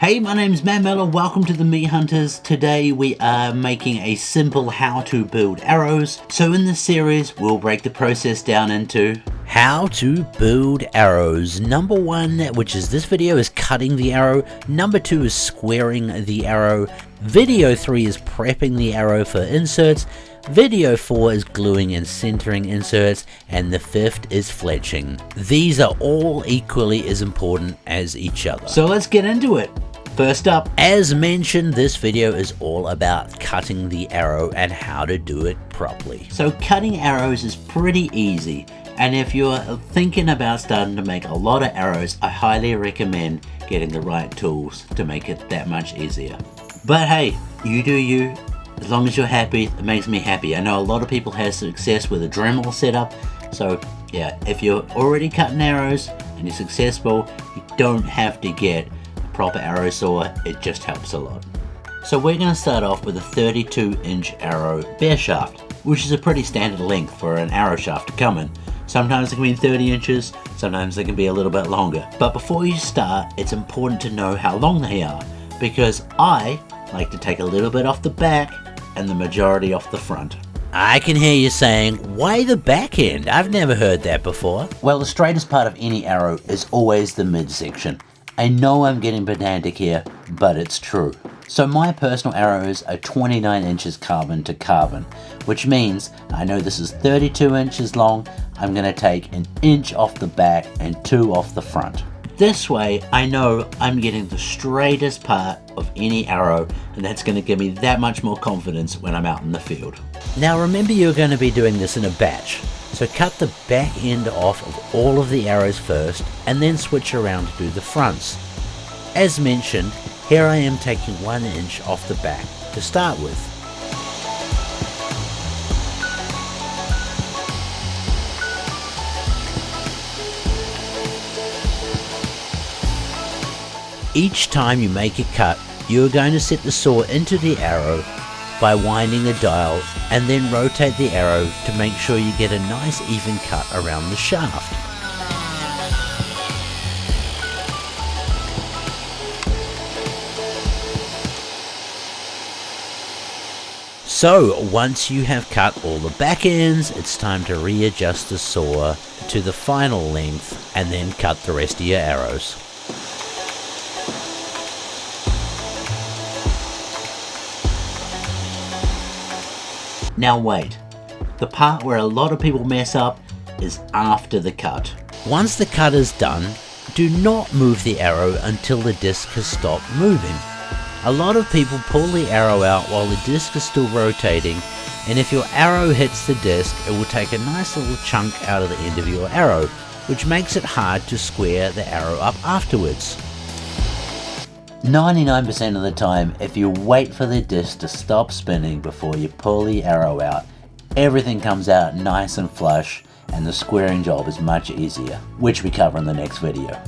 Hey, my name's Matt Miller, welcome to the Meat Hunters. Today we are making a simple how to build arrows. So in this series, we'll break the process down into how to build arrows. Number one, which is this video, is cutting the arrow. Number two is squaring the arrow. Video 3 is prepping the arrow for inserts. Video 4 is gluing and centering inserts, and the fifth is fletching. These are all equally as important as each other. So let's get into it. First up, as mentioned, this video is all about cutting the arrow and how to do it properly. So cutting arrows is pretty easy, and if you're thinking about starting to make a lot of arrows, I highly recommend getting the right tools to make it that much easier. But hey, you do you. As long as you're happy, it makes me happy. I know a lot of people have success with a Dremel setup, so yeah, if you're already cutting arrows and you're successful, you don't have to get a proper arrow saw, it just helps a lot. So we're going to start off with a 32-inch arrow bare shaft, which is a pretty standard length for an arrow shaft to come in. Sometimes it can be 30 inches, sometimes it can be a little bit longer. But before you start, it's important to know how long they are, because I like to take a little bit off the back and the majority off the front. I can hear you saying, why the back end? I've never heard that before. Well, the straightest part of any arrow is always the midsection. I know I'm getting pedantic here, but it's true. So my personal arrows are 29 inches carbon to carbon, which means I know this is 32 inches long. I'm going to take an inch off the back and 2 off the front. This way, I know I'm getting the straightest part of any arrow, and that's going to give me that much more confidence when I'm out in the field. Now remember, you're going to be doing this in a batch, so cut the back end off of all of the arrows first, and then switch around to do the fronts. As mentioned, here I am taking 1 inch off the back to start with. Each time you make a cut, you are going to set the saw into the arrow by winding the dial and then rotate the arrow to make sure you get a nice even cut around the shaft. So once you have cut all the back ends, it's time to readjust the saw to the final length and then cut the rest of your arrows. Now wait, the part where a lot of people mess up is after the cut. Once the cut is done, do not move the arrow until the disc has stopped moving. A lot of people pull the arrow out while the disc is still rotating, and if your arrow hits the disc, it will take a nice little chunk out of the end of your arrow, which makes it hard to square the arrow up afterwards. 99% of the time, if you wait for the disc to stop spinning before you pull the arrow out, everything comes out nice and flush and the squaring job is much easier, which we cover in the next video.